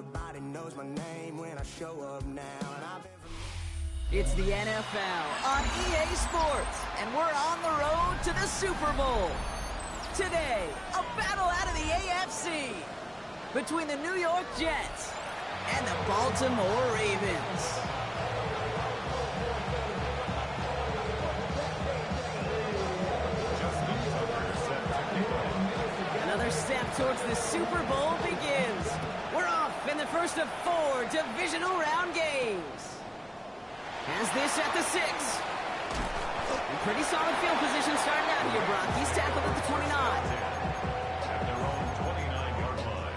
Everybody knows my name when I show up now. And I've been It's the NFL on EA Sports, and we're on the road to the Super Bowl. Today, a battle out of the AFC between the New York Jets and the Baltimore Ravens. Another step towards the Super Bowl begins. We're off in the first of 4 divisional round games. Has this at the 6. In pretty solid field position starting out here, Brock. He's tackled at the 29. At their own 29-yard line.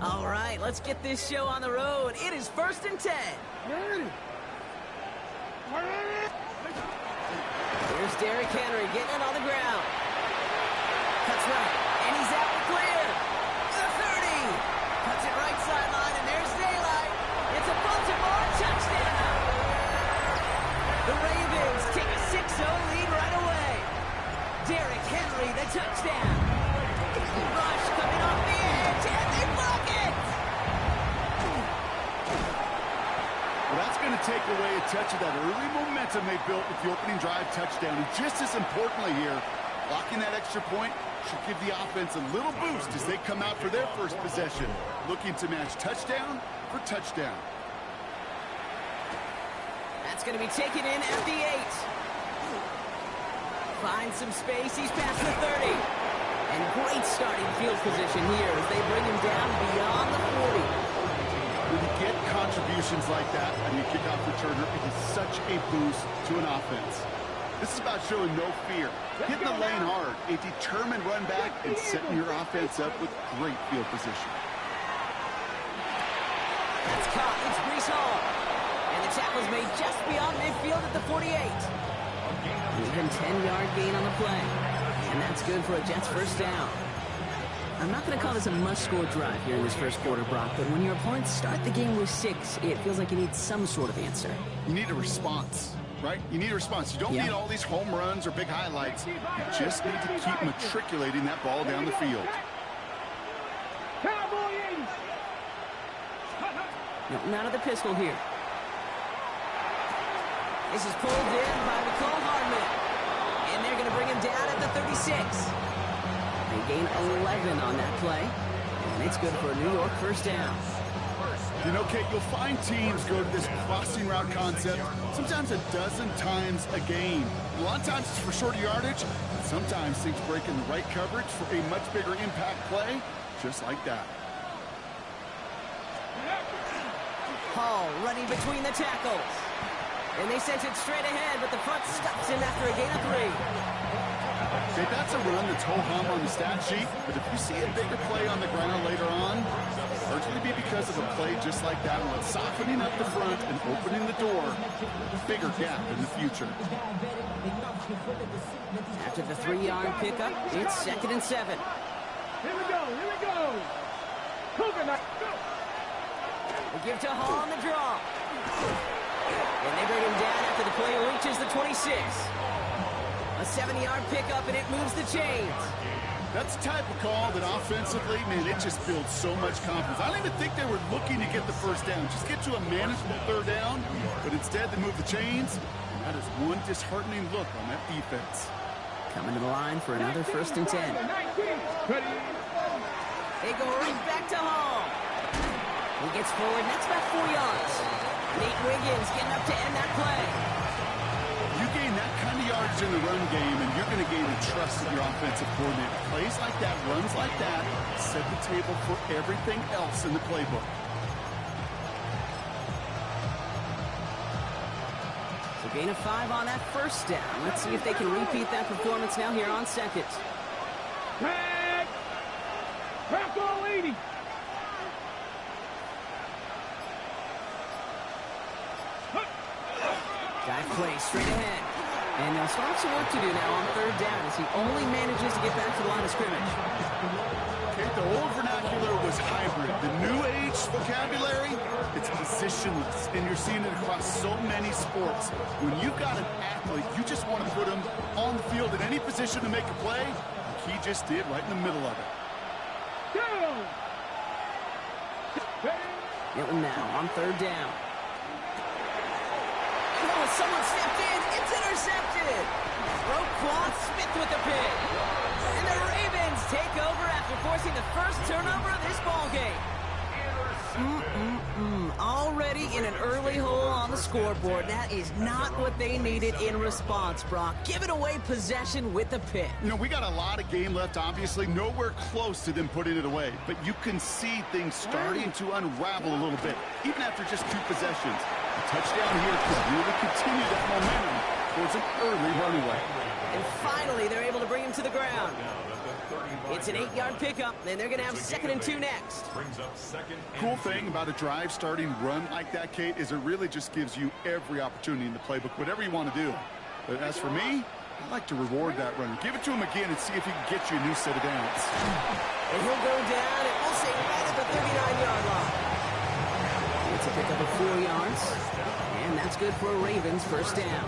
All right, let's get this show on the road. It is 1st and 10. Here's Derrick Henry getting it on the ground. Cuts right, and he's out and clear. The 30. Cuts it right sideline, and there's daylight. It's a Baltimore touchdown. The Ravens take a 6-0 lead right away. Derrick Henry, the touchdown. Rush coming off the edge, and they block it. Well, that's going to take away a touch of that early momentum they built with the opening drive touchdown. And just as importantly here, blocking that extra point should give the offense a little boost as they come out for their first possession, looking to match touchdown for touchdown. That's going to be taken in at the 8. Finds some space. He's past the 30. And great starting field position here as they bring him down beyond the 40. When you get contributions like that on your kickoff returner, it is such a boost to an offense. This is about showing no fear, hitting the lane hard, a determined run back, and setting your offense up with great field position. That's caught. It's Breece Hall. And the tackle's made just beyond midfield at the 48. Even 10-yard gain on the play. And that's good for a Jets first down. I'm not going to call this a must-score drive here in this first quarter, Brock, but when your opponents start the game with 6, it feels like you need some sort of answer. You need a response, right? You need a response. You don't need all these home runs or big highlights. You just need to keep matriculating that ball down the field. No, out of the pistol here. This is pulled in by Nicole Hardman. And they're going to bring him down at the 36. They gain 11 on that play. And it's good for a New York first down. You know, Kate, you'll find teams go to this crossing route concept sometimes a dozen times a game. A lot of times it's for shorter yardage. Sometimes things break in the right coverage for a much bigger impact play, just like that. Hall running between the tackles. And they sent it straight ahead, but the front stops him after a gain of 3. Okay, that's a run that's ho-hum on the stat sheet, but if you see a bigger play on the ground later on, it's largely be because of a play just like that one, softening up the front and opening the door, bigger gap in the future. After the 3-yard pickup, it's 2nd and 7. Here we go. They give to Hall on the draw. And they bring him down after the play reaches the 26. A 70-yard pickup, and it moves the chains. That's the type of call that offensively, man, it just builds so much confidence. I don't even think they were looking to get the first down. Just get to a manageable 3rd down, but instead they move the chains. And that is one disheartening look on that defense. Coming to the line for another 1st and 10. They go right back to Hall. He gets forward, and that's about 4 yards. Nate Wiggins getting up to end that play. in the run game, and you're going to gain the trust of your offensive coordinator. Plays like that, runs like that, set the table for everything else in the playbook. So gain of 5 on that first down. Let's see if they can repeat that performance now here on second. Back! Back all 80! Dive play straight ahead. And they'll start some work to do now on third down as he only manages to get back to the line of scrimmage. Okay, the old vernacular was hybrid. The new age vocabulary, it's positionless. And you're seeing it across so many sports. When you've got an athlete, you just want to put him on the field in any position to make a play. Like he just did right in the middle of it. Hilton now on third down. Oh, someone stepped in. It's intercepted. Roquan Smith with the pick. And the Ravens take over after forcing the first turnover of this ballgame. Already in an early hole on the scoreboard. That is not what they needed in response, Brock. Giving away possession with the pick. You know, we got a lot of game left, obviously. Nowhere close to them putting it away. But you can see things starting to unravel a little bit, even after just 2 possessions. A touchdown here could really continue that momentum towards an early runaway. And finally, they're able to bring him to the ground. It's an 8-yard pickup, and they're going to have 2nd and 2 next. Cool thing about a drive starting run like that, Kate, is it really just gives you every opportunity in the playbook, whatever you want to do. But as for me, I like to reward that runner. Give it to him again and see if he can get you a new set of downs. And he'll go down, and we'll say right at the 39-yard line. It's a pickup of 4 yards, and that's good for a Ravens first down.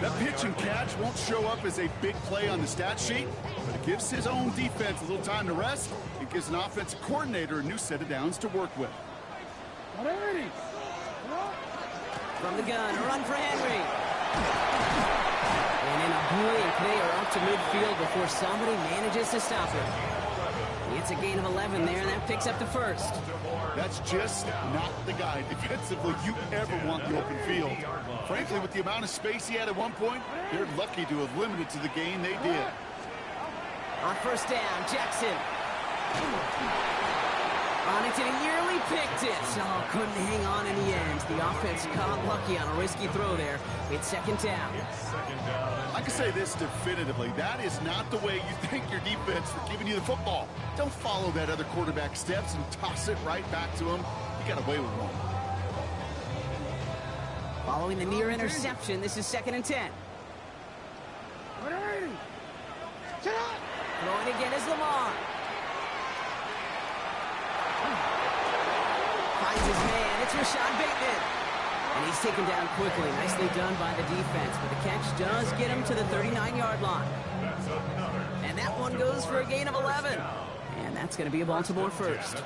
That pitch and catch won't show up as a big play on the stat sheet, but it gives his own defense a little time to rest. It gives an offensive coordinator a new set of downs to work with. From the gun, a run for Henry. And in a blink, they are up to midfield before somebody manages to stop him. It's a gain of 11 there, and that picks up the first. That's just not the guy defensively you ever want the open field. Frankly, with the amount of space he had at one point, they're lucky to have limited to the gain they did. On first down, Jackson. On it, and he nearly picked it. Oh, couldn't hang on in the end. The offense got lucky on a risky throw there. It's 2nd down. I can say this definitively. That is not the way you thank your defense for giving you the football. Don't follow that other quarterback steps and toss it right back to him. You got away with one. Following the near interception, this is 2nd and 10. Throwing again is Lamar. Finds his man. It's Rashad Bateman. And he's taken down quickly. Nicely done by the defense. But the catch does get him to the 39-yard line. And that one goes for a gain of 11. And that's going to be a Baltimore first.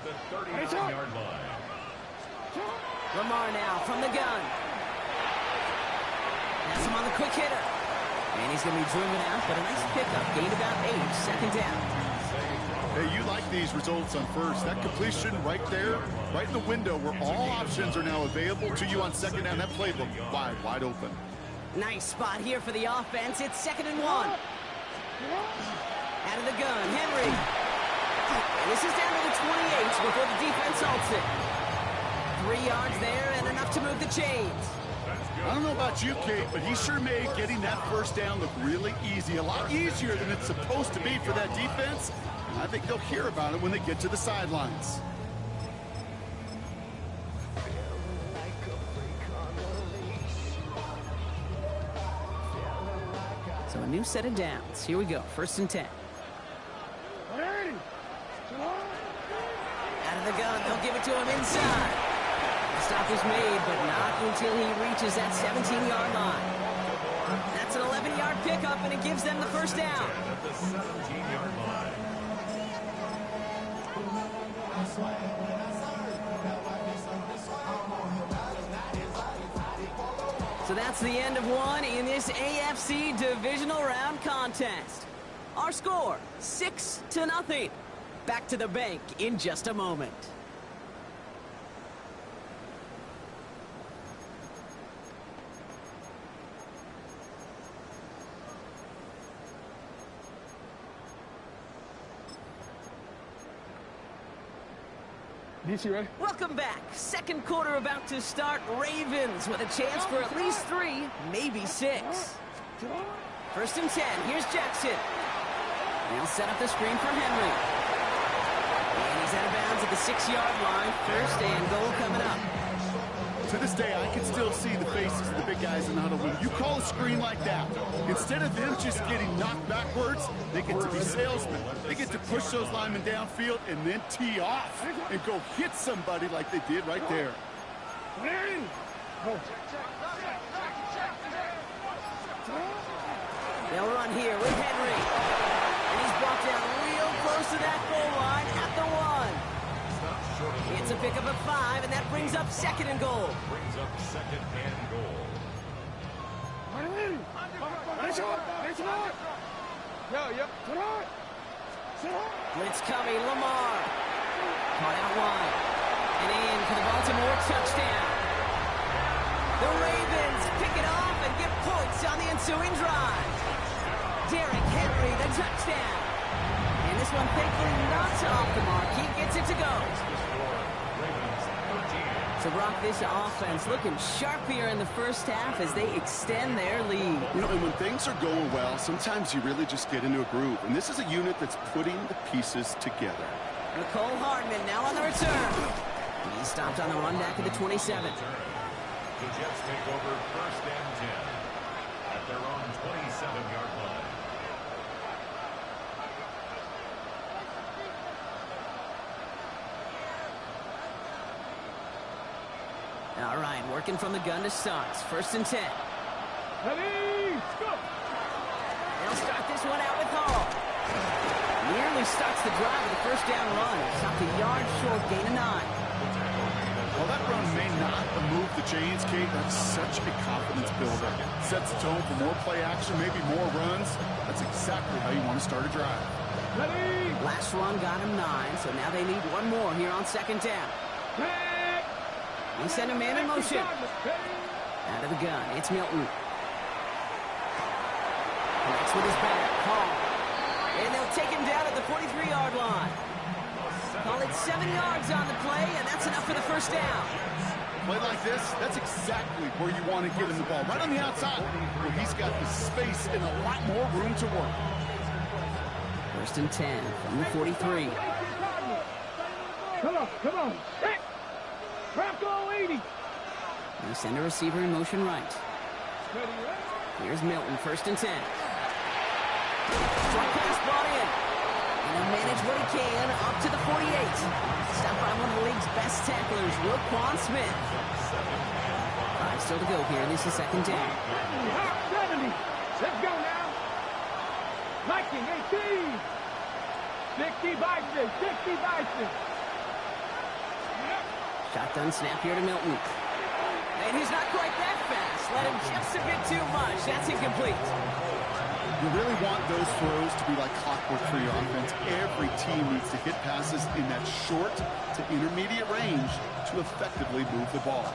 Lamar now from the gun. That's him on the quick hitter. And he's going to be driven out, but a nice pickup. Gained about 8, 2nd down. Hey, you like these results on first. That completion right there, right in the window where all options are now available to you on 2nd down. That playbook wide open. Nice spot here for the offense. It's 2nd and 1. Out of the gun, Henry. And this is down to the 28 before the defense halts it. 3 yards there and enough to move the chains. I don't know about you, Kate, but he sure made getting that first down look really easy. A lot easier than it's supposed to be for that defense. And I think they'll hear about it when they get to the sidelines. So a new set of downs. Here we go. 1st and 10. Out of the gun. They'll give it to him inside. The stop is made, but not until he reaches that 17-yard line. That's an 11-yard pickup, and it gives them the first down. So that's the end of one in this AFC divisional round contest. Our score, 6-0. Back to the bank in just a moment. DC, ready? Welcome back. Second quarter about to start. Ravens with a chance for at least 3, maybe 6. First and 10. Here's Jackson. He'll set up the screen for Henry. And he's out of bounds at the 6-yard line. First and goal coming up. To this day, I can still see the faces of the big guys in the huddle. When you call a screen like that, instead of them just getting knocked backwards, they get to be salesmen. They get to push those linemen downfield and then tee off and go hit somebody like they did right there. They'll run here with Henry. And he's brought down real close to that goal line at the 1. It's a pickup of 5, and that brings up second and goal. Brings up second and goal. Blitz coming, Lamar. Caught out wide. And in for the Baltimore touchdown. The Ravens pick it off and get points on the ensuing drive. Derrick Henry, the touchdown. And this one thankfully not off the mark. He gets it to go. So, Brock, this offense looking sharp here in the first half as they extend their lead. You know, and when things are going well, sometimes you really just get into a groove. And this is a unit that's putting the pieces together. Nicole Hardman now on the return. He stopped on the run back at the 27. The Jets take over first and 10 at their own 27-yard line. All right, working from the gun to start. First and 10. Ready, go! They'll start this one out with Hall. Nearly starts the drive with a first down run. Stopped a yard short, gain of 9. While that run may not move the chains, Kate, that's such a confidence builder. Sets the tone for more play action, maybe more runs. That's exactly how you want to start a drive. Ready, Last run got him 9, so now they need one more here on second down. back! They send a man in motion. Out of the gun, it's Milton. Connects with his back, Hall. And they'll take him down at the 43-yard line. Call it 7 yards on the play, and that's enough for the first down. Play like this, that's exactly where you want to get him the ball. Right on the outside, where he's got the space and a lot more room to work. First and 10 from the 43. Come on. Hey! Bronco 80. They send a receiver in motion right. Here's Milton, first and 10. Short pass brought in. And he'll manage what he can up to the 48. Stopped by one of the league's best tacklers, Roquan Smith. 5 still to go here. This is second down. 70. Let's go now. Viking 18. 60 Bison. Shotgun snap here to Milton. And he's not quite that fast. Let him just a bit too much. That's incomplete. You really want those throws to be like clockwork for your offense. Every team needs to hit passes in that short to intermediate range to effectively move the ball.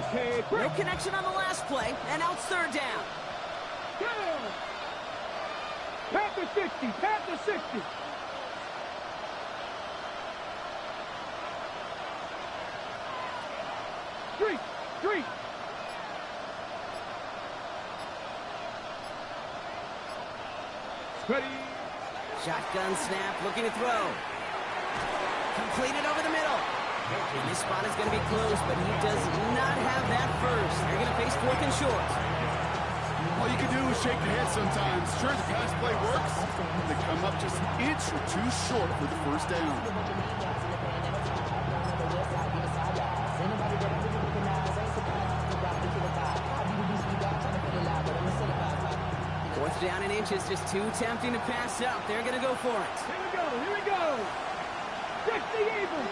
Okay, No connection on the last play, and now it's third down. Panther 60. 3. Ready. Shotgun snap, looking to throw. Completed over the middle. And this spot is going to be close, but he does not have that first. They're going to face fourth and short. All you can do is shake your head sometimes. Sure, the pass play works. They come up just an inch or two short for the first down. Fourth down in inches, just too tempting to pass up. They're going to go for it. Here we go. 60 evil.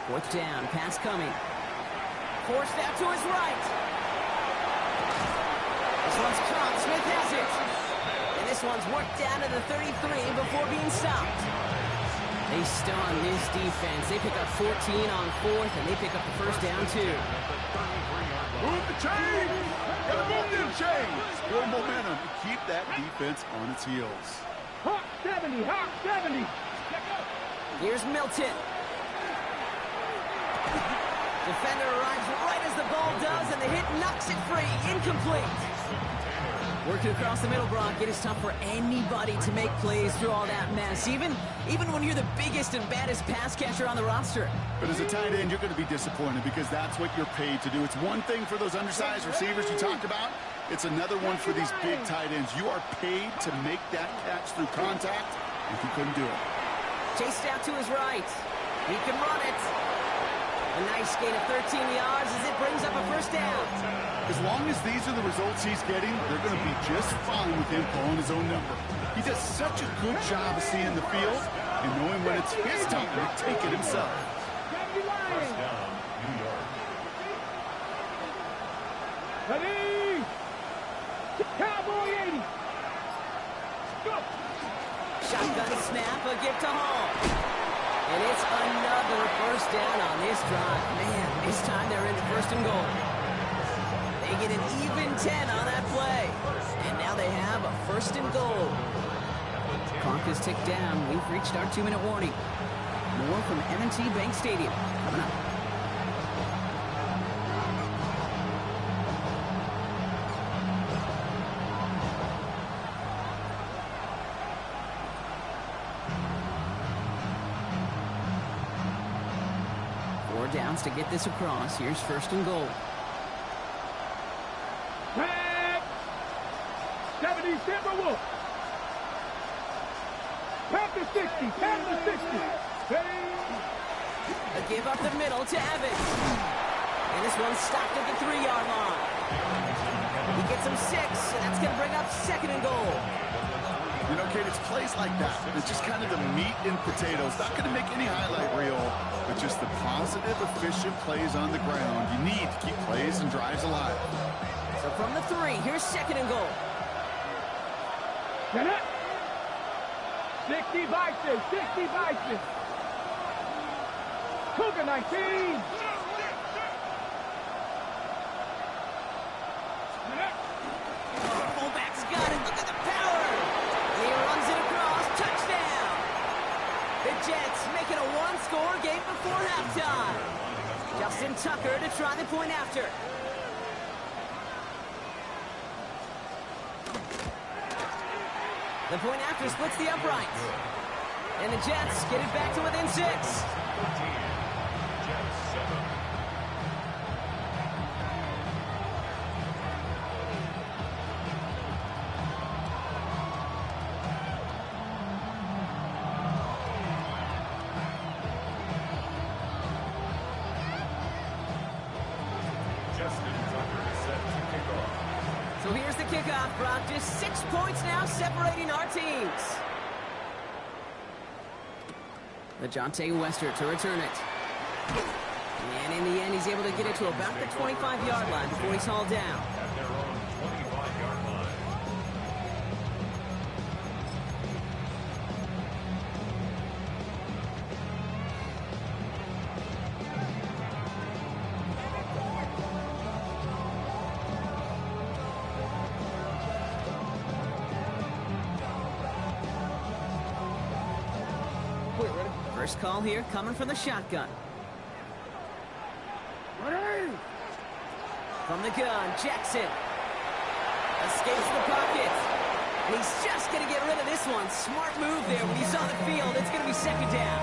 Fourth down, pass coming. Forced out to his right. This one's caught. Smith has it. And this one's worked down to the 33 before being stopped. They stun this defense. They pick up 14 on fourth, and they pick up the first down, too. Move the chains! Gotta move them chains! Score momentum to keep that defense on its heels. Hawk 70, Hawk 70. Here's Milton. Defender arrives right as the ball does, and the hit knocks it free. Incomplete. Working across the middle, Brock. It is tough for anybody to make plays through all that mess, even when you're the biggest and baddest pass catcher on the roster. But as a tight end, you're going to be disappointed because that's what you're paid to do. It's one thing for those undersized receivers you talked about. It's another one for these big tight ends. You are paid to make that catch through contact, and he couldn't do it. Chased out to his right. He can run it. A nice gain of 13 yards as it brings up a first down. As long as these are the results he's getting, they're going to be just fine with him calling his own number. He does such a good job of seeing the field and knowing when it's his time to take it himself. First down, New York. Ready? Cowboy 80. Go. Shotgun snap, a gift to Hall. And it's another first down on this drive. Man, this time they're into first and goal. They get an even 10 on that play. And now they have a first and goal. Clock is ticked down. We've reached our 2-minute warning. More from M&T Bank Stadium coming up. Downs to get this across. Here's first and goal. Tag. 70 Timberwolves. Panther 60. Panther 60. Ready? A give up the middle to Evans. And this one's stopped at the 3-yard line. He gets him 6, and that's going to bring up second and goal. You know, Kate, it's plays like that. It's just kind of the meat and potatoes. Not going to make any highlight reel, but just the positive, efficient plays on the ground. You need to keep plays and drives alive. So from the 3, here's second and goal. Get it. 60 Bison. 60 Bison. Cougar 19. Fullback's got it. Look at the power. He runs it across. Touchdown. The Jets making a one-score game before halftime. Justin Tucker to try the point after. The point after splits the uprights. And the Jets get it back to within 6. Jets 7. So here's the kickoff, Brock. Just 6 points now separating our teams. LeJohn Wester to return it. And in the end, he's able to get it to about the 25-yard line before he's hauled down. At their own 25-yard line. First call here coming from the shotgun. From the gun, Jackson. Escapes the pocket. And he's just going to get rid of this one. Smart move there. When he saw the field, it's going to be second down.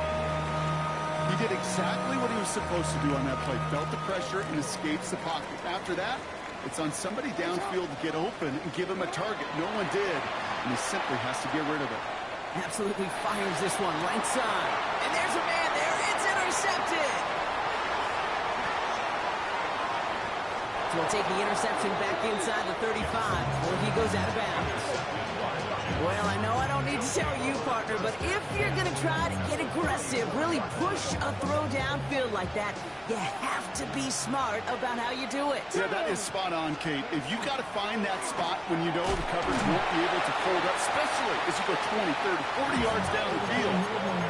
He did exactly what he was supposed to do on that play. Felt the pressure and escapes the pocket. After that, it's on somebody downfield to get open and give him a target. No one did, and he simply has to get rid of it. Absolutely fires this one right side. And there's a man there. It's intercepted. So we'll take the interception back inside the 35 before he goes out of bounds. Well, I know I don't need to tell you, partner, but if you're going to try to get aggressive, really push a throw downfield like that, you have to be smart about how you do it. Yeah, that is spot on, Kate. If you got to find that spot when you know the coverage won't be able to hold up, especially as you go 20, 30, 40 yards down the field.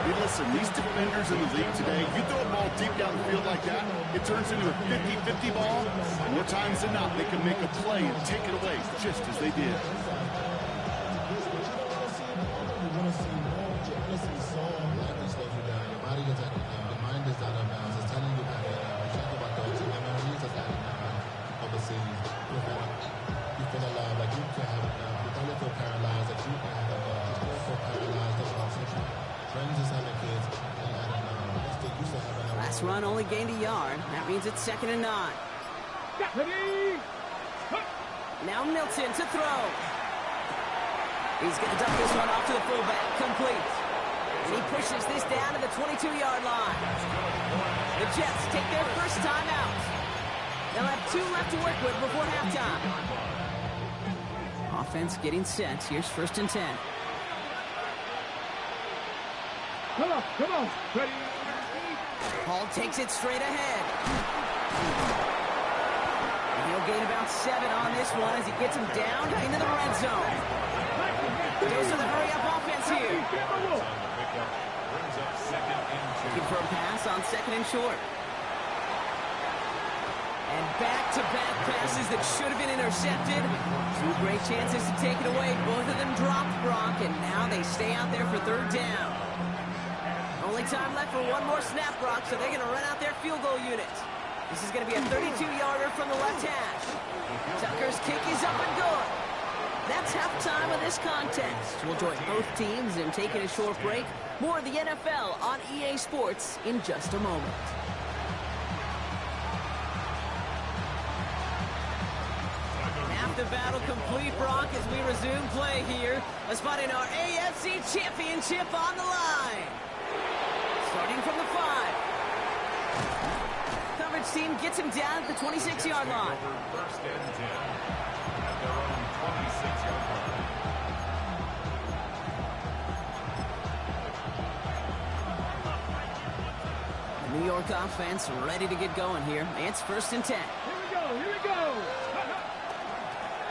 Hey, listen, these defenders in the league today, you throw a ball deep down the field like that, it turns into a 50-50 ball. More times than not, they can make a play and take it away just as they did. Last run only gained a yard. That means it's 2nd and 9. Now Milton to throw. He's going to dump this one off to the fullback. Complete. And he pushes this down to the 22-yard line. The Jets take their first time out. They'll have 2 left to work with before halftime. Offense getting set. Here's 1st and 10. Come on. Ready. Hall takes it straight ahead. And he'll gain about 7 on this one as he gets him down into the red zone. Goes to the hurry-up offense here. Looking for a pass on 2nd and short. And back-to-back passes that should have been intercepted. 2 great chances to take it away. Both of them dropped, Brock, and now they stay out there for 3rd down. Only time left for one more snap, Brock, so they're going to run out their field goal unit. This is going to be a 32-yarder from the left hash. Tucker's kick is up and good. That's halftime of this contest. We'll join both teams in taking a short break. More of the NFL on EA Sports in just a moment. Half the battle complete, Brock, as we resume play here. A spot in our AFC Championship on the line. Starting from the 5. Coverage team gets him down at the 26-yard line. 1st and 10 at their own 26-yard line. The New York offense ready to get going here. It's 1st and 10. Here we go.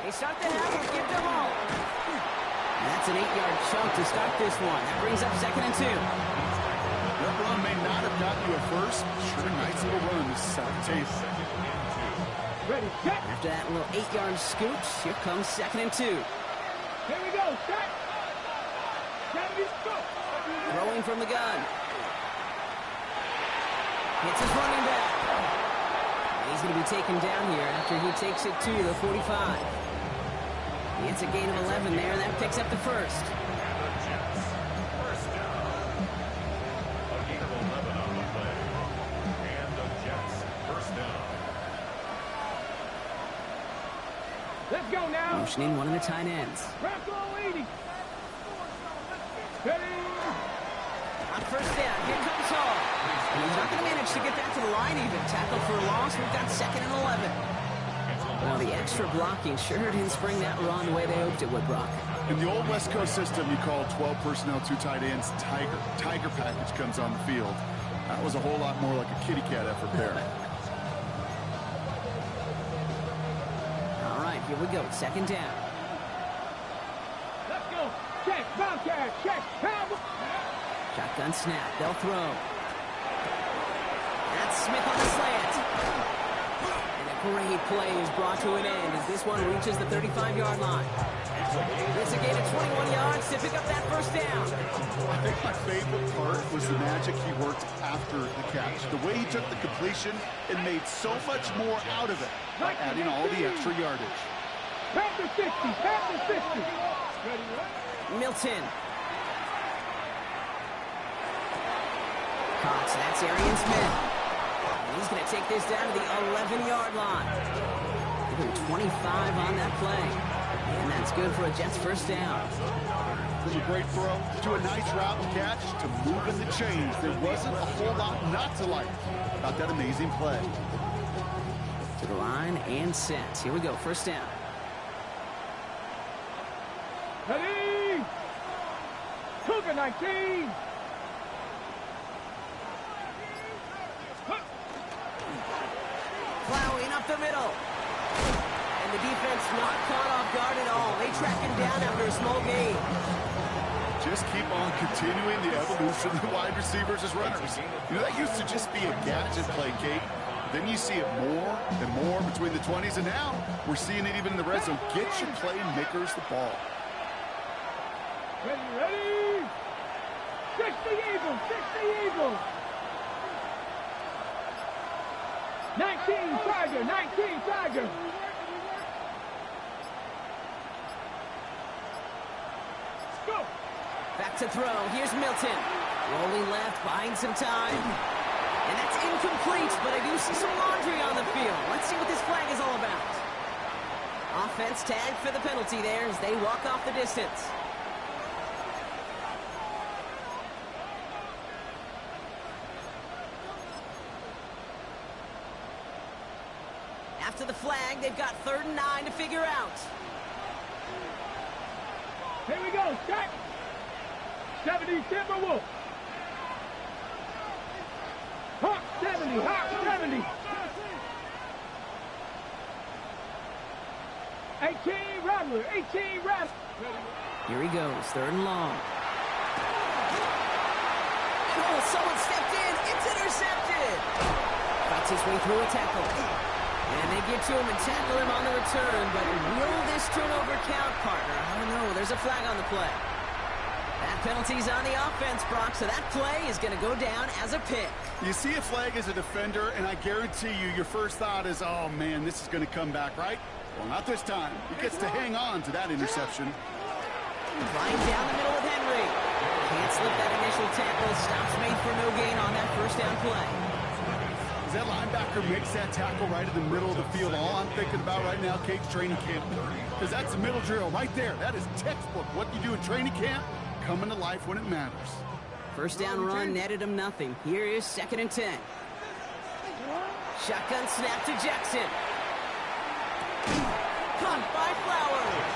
They start the half and give them all. That's an 8-yard chunk to start this one. That brings up 2nd and 2. That run may not have gotten you a first. Sure, nice little run. This is out of tape. Ready, set. After that little 8-yard scoot, here comes 2nd and 2. Here we go, set. Ready, go. Throwing from the gun. Hits his running back. He's going to be taken down here after he takes it to the 45. He gets a gain of 11 there, and that picks up the first. Let's go now. Motioning one of the tight ends. Wrap all 80. Ready. On 1st down, here comes Hall. And he's not going to manage to get that to the line even. Tackle for a loss. We've got 2nd and 11. Well, the extra blocking sure didn't spring that run the way they hoped it would, Brock. In the old West Coast system, you call 12 personnel, 2 tight ends, Tiger. Tiger package comes on the field. That was a whole lot more like a kitty cat effort there. All right, here we go. 2nd down. Let's go. Check, Bobcat, check, Cowboy. Shotgun snap. They'll throw. That's Smith on the slant. And a great play is brought to an end as this one reaches the 35-yard line. It's a gain of 21 yards to pick up that 1st down. I think my favorite part was the magic he worked after the catch. The way he took the completion and made so much more out of it by adding all the extra yardage. Back to 60, back to 60. Ready, Milton. Caught. That's Arian Smith. He's going to take this down to the 11-yard line. Even 25 on that play. And that's good for a Jets 1st down. From a great throw to a nice route and catch to moving the chains. There wasn't a whole lot not to like about that amazing play. To the line and set. Here we go. 1st down. ready. Look at 19. Plowing up the middle. And the defense not caught off guard at all. They track him down after a small gain. Just keep on continuing the evolution of the wide receivers as runners. You know, that used to just be a gadget play, Kate. Then you see it more and more between the 20s, and now we're seeing it even in the red zone. Get your playmakers the ball. Ready, ready. 60 Eagles, 60 Eagles. 19 Tiger, 19 Tiger. Go. Back to throw. Here's Milton. Rolling left, buying some time. And that's incomplete, but I do see some laundry on the field. Let's see what this flag is all about. Offense tagged for the penalty there as they walk off the distance. After the flag, they've got 3rd and 9 to figure out. Here we go, Jack. 70 Timberwolves. Hawk 70, Hawk 70. 18 Rattler, 18 Rattler. Here he goes, 3rd and long. Oh, someone stepped in. It's intercepted. Fights his way through a tackle. And they get to him and tackle him on the return. But will this turnover count, partner? I don't know. There's a flag on the play. That penalty's on the offense, Brock, so that play is going to go down as a pick. You see a flag as a defender, and I guarantee you your first thought is, oh, man, this is going to come back, right? Well, not this time. He gets to hang on to that interception. Flying down the middle of Henry. Can't slip that initial tackle. Stops made for no gain on that first down play. As that linebacker makes that tackle right in the middle of the field, all I'm thinking about right now, Kate's training camp, because that's the middle drill right there. That is textbook. What you do in training camp, coming to life when it matters. First down run netted him nothing. Here is 2nd and 10. Shotgun snap to Jackson. Caught by Flowers.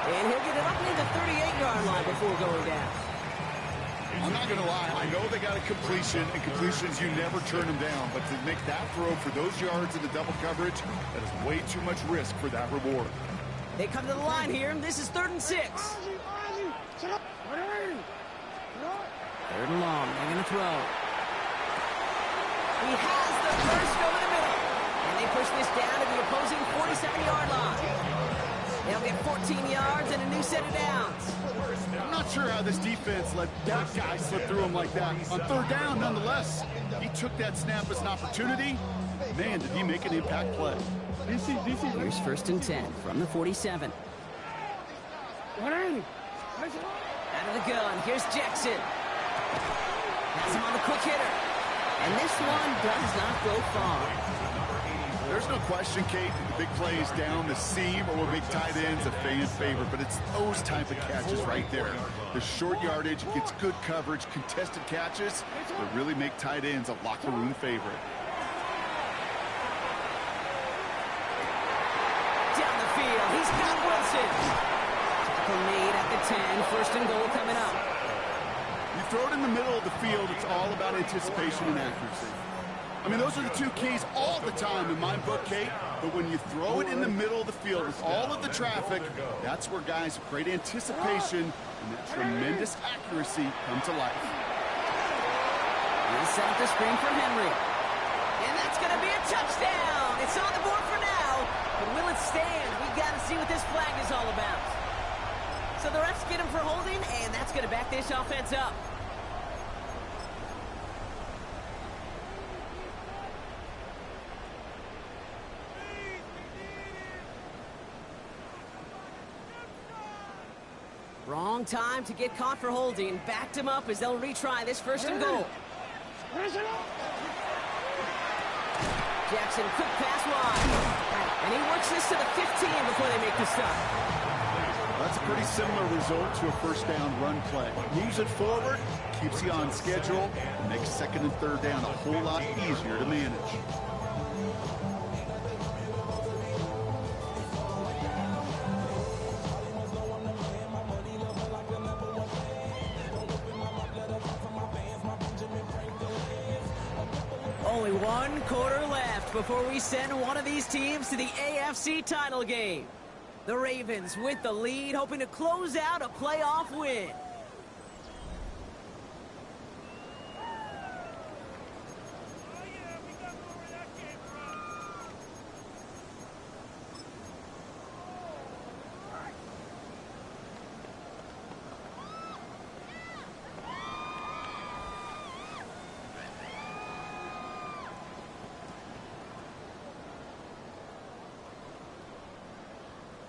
And he'll get it up near the 38-yard line before going down. I'm not going to lie. I know they got a completion, and completions, you never turn them down. But to make that throw for those yards in the double coverage, that is way too much risk for that reward. They come to the line here. This is 3rd and 6. 3rd and long. They're going to throw. He has the first over the middle. And they push this down to the opposing 47-yard line. They'll get 14 yards and a new set of downs. I'm not sure how this defense let that guy slip through him like that. On 3rd down, nonetheless, he took that snap as an opportunity. Man, did he make an impact play. Here's 1st and 10 from the 47. Out of the gun, here's Jackson. Has him on the quick hitter. And this one does not go far. There's no question, Kate, the big plays down the seam or big tight ends a fan favorite, but it's those type of catches right there. The short yardage, gets good coverage, contested catches that really make tight ends a locker room favorite. Down the field, he's got Wilson. Tackle made at the 10, 1st and goal coming up. You throw it in the middle of the field, it's all about anticipation and accuracy. I mean, those are the two keys all the time in my book, Kate. But when you throw it in the middle of the field with all of the traffic, that's where guys with great anticipation and that tremendous accuracy come to life. He'll set up the screen for Henry. And that's going to be a touchdown. It's on the board for now. But will it stand? We got to see what this flag is all about. So the refs get him for holding, and that's going to back this offense up. Wrong time to get caught for holding. Backed him up as they'll retry this 1st and goal. Jackson, quick pass wide. And he works this to the 15 before they make the stop. That's a pretty similar result to a 1st down run play. Moves it forward, keeps you on schedule, and makes 2nd and 3rd down a whole lot easier to manage. Only one quarter left before we send one of these teams to the AFC title game. The Ravens with the lead, hoping to close out a playoff win.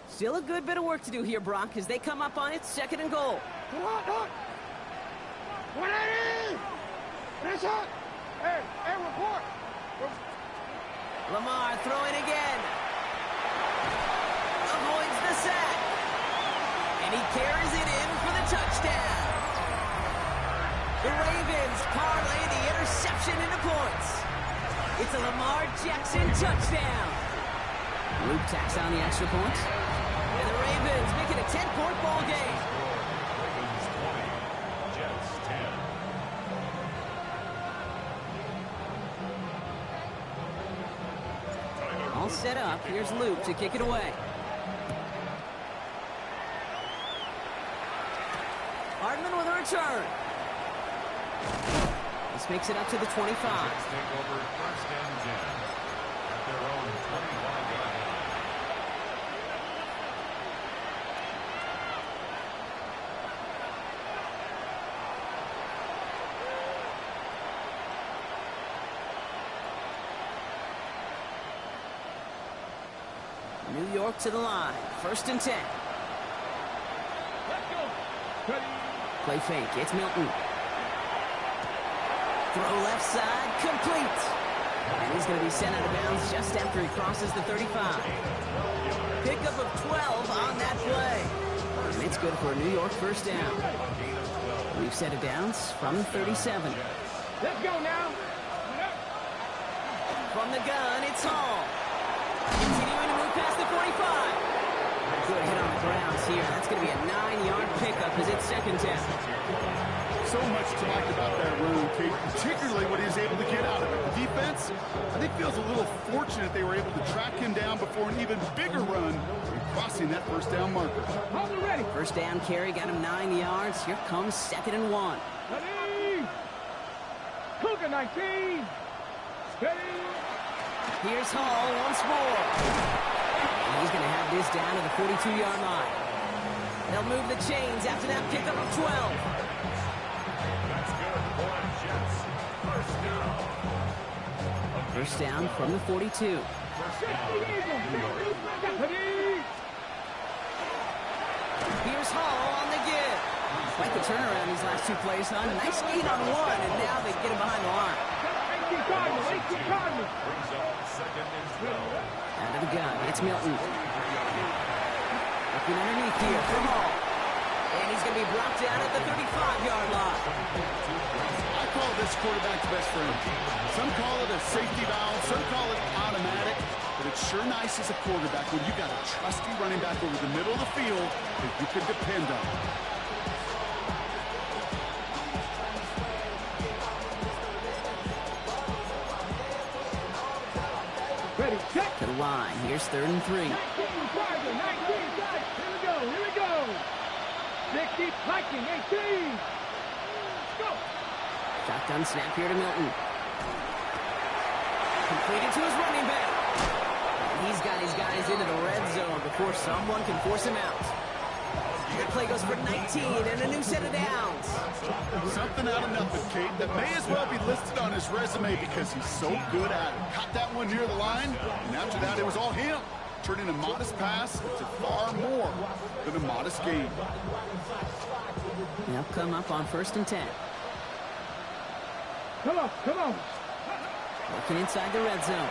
Still a good bit of work to do here, Brock, as they come up on it, 2nd and goal. Report. Lamar throwing again. Avoids the sack. And he carries it in for the touchdown. The Ravens parlay the interception into points. It's a Lamar Jackson touchdown. Luke tacks on the extra point. And the Ravens make it a 10-point ball game. Ravens 20, Jets 10. All set up. Here's Luke to kick it away. Hardman with a return. This makes it up to the 25. Jets take over 1st and 10 at their own 25-yard line. New York to the line. 1st and 10. Let's go. Play fake. It's Milton. Throw left side. Complete. And he's going to be sent out of bounds just after he crosses the 35. Pickup of 12 on that play. And it's good for a New York 1st down. We've set it downs from the 37. Let's go now. From the gun, it's Hall. Continuing to move past the 45. Good hit on the grounds here. That's going to be a 9-yard pickup as it's 2nd down. So much to like about that run, Kate, particularly what he was able to get out of it. The defense, I think, feels a little fortunate they were able to track him down before an even bigger run and crossing that 1st down marker. Hold it ready. 1st down carry got him 9 yards. Here comes 2nd and 1. Ready. Cougar 19. Ready. Here's Hall once more. And he's going to have this down to the 42-yard line. They'll move the chains after that pickup of 12. That's good for the Jets. 1st down. 1st down from the 42. 1st down, New York. Ready. Here's Hall on the give. Quite the turnaround these last 2 plays, huh? Nice gain on 1, and now they get him behind the line. 18 Cardinals. 18 Cardinals. Brings up 2nd and 12. Out of the gun, it's Milton. Looking underneath here for Hall. And he's going to be brought down at the 35-yard line. I call this quarterback's best friend. Some call it a safety valve, some call it automatic, but it's sure nice as a quarterback when you got a trusty running back over the middle of the field that you can depend on. Ready. Check. To the line, here's 3rd and 3. 19 Charger. 19 Charger. Here we go. Here we go. 60 Viking. 18. Let's go. Shotgun snap here to Milton. Completed to his running back. He's got his guys into the red zone before someone can force him out. That play goes for 19 and a new set of downs. Something out of nothing, Kate, that may as well be listed on his resume because he's so good at it. Caught that one near the line, and after that it was all him. Turning a modest pass into far more than a modest gain. They'll come up on 1st and 10. Come on. Come on. Working inside the red zone.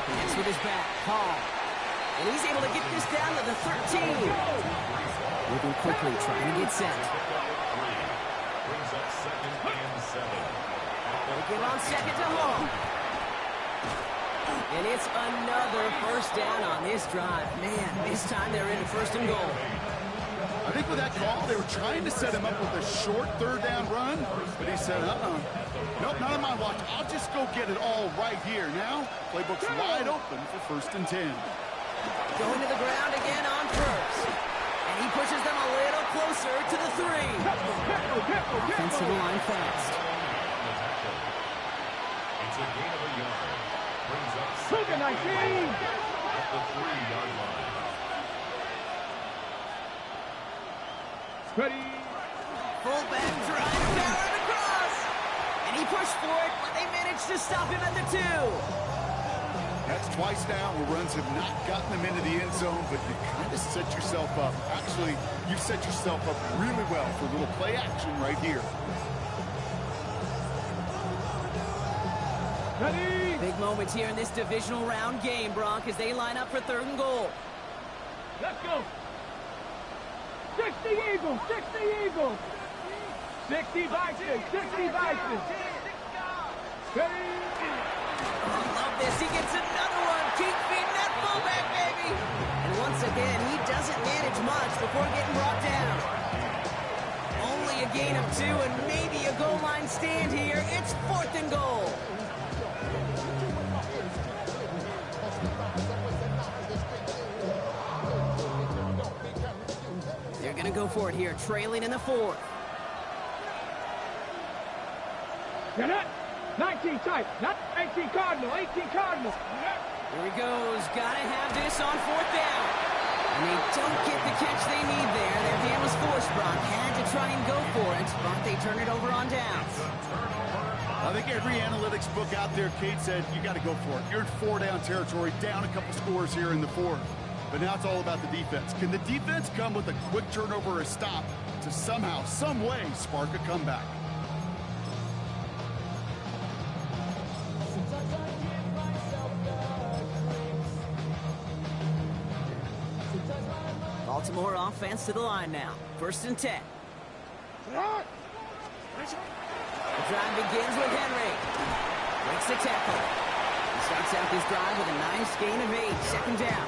Connects with his back. Hall. And he's able to get this down to the 13. Moving quickly, trying to get set. Brings up 2nd and 7. They'll give on 2nd to Hall. And it's another 1st down on this drive. Man, this time they're into 1st and goal. I think with that call, they were trying to set him up with a short third down run, but he said, nope, not on my watch. I'll just go get it all right here. Now, playbook's wide open for 1st and 10. Going to the ground again on first. And he pushes them a little closer to the 3. Offensive line fast. It's a gain of a yard. Brings up Look at 19. at the 3-yard line. Ready. Fullback trying to power it across. And he pushed for it, but they managed to stop him at the 2. That's twice now where runs have not gotten them into the end zone, but you kind of set yourself up. Actually, you've set yourself up really well for a little play action right here. Ready. Big moments here in this divisional round game, Bronk, as they line up for 3rd and goal. Let's go. 60 Eagles, 60 Eagles. 60 Vikings, 60 Vikings. Ready. Love this. He gets another one. Keep feeding that fullback, baby. And once again, he doesn't manage much before getting brought down. Only a gain of 2 and maybe a goal line stand here. It's 4th and goal. They're going to go for it here, trailing in the 4th. Get it. 19 tight, not 18 Cardinal, 18 Cardinal. Here he goes. Gotta have this on 4th down. And they don't get the catch they need there. Their hand was forced, Bronk. Had to try and go for it, but they turn it over on downs. I think every analytics book out there, Kate, said you got to go for it. You're in 4-down territory, down a couple scores here in the 4th. But now it's all about the defense. Can the defense come with a quick turnover or a stop to somehow, some way, spark a comeback? Baltimore offense to the line now. 1st and 10. The drive begins with Henry. Breaks the tackle. He starts out this drive with a nice gain of 8. 2nd down.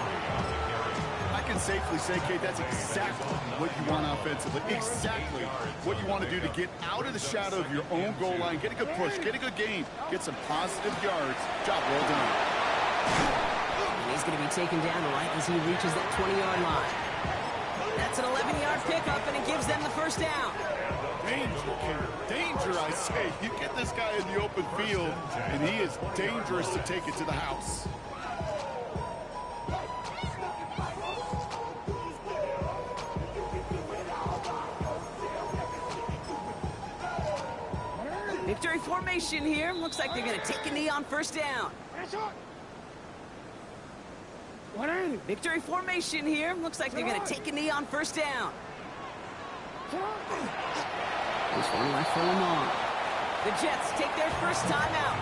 I can safely say, Kate, that's exactly what you want offensively. Exactly what you want to do to get out of the shadow of your own goal line. Get a good push. Get a good gain. Get some positive yards. Job well done. And he's going to be taken down right as he reaches that 20-yard line. That's an 11-yard pickup, and it gives them the 1st down. Danger, Kate. Danger, I say. You get this guy in the open field, and he is dangerous to take it to the house. Victory formation here. Looks like they're going to take a knee on 1st down. Victory formation here. Looks like they're going to take a knee on 1st down. This one left for Lamar. The Jets take their first time out.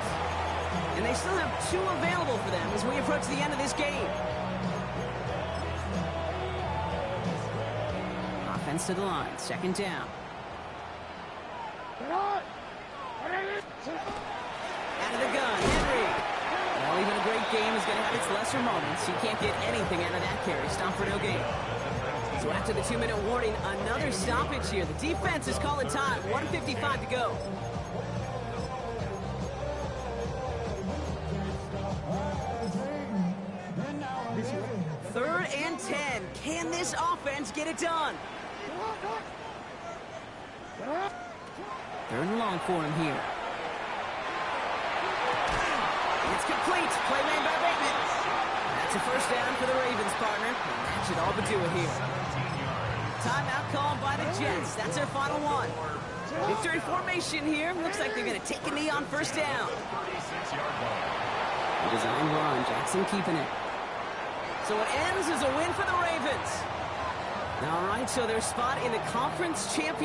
And they still have 2 available for them as we approach the end of this game. Offense to the line. 2nd down. Out of the gun, Henry. Well, even a great game is going to have its lesser moments. You can't get anything out of that carry. Stop for no gain. So after the 2-minute warning, another stoppage here. The defense is calling time. 1:55 to go. Third and 10. Can this offense get it done? 3rd and long for him here. It's complete. Play made by Bateman. That's a 1st down for the Ravens, partner. And that should all but do it here. Timeout called by the Jets. That's their final one. Victory formation here. Looks like they're going to take a knee on 1st down. The design run. Jackson keeping it. So it ends as a win for the Ravens. All right, so their spot in the conference championship.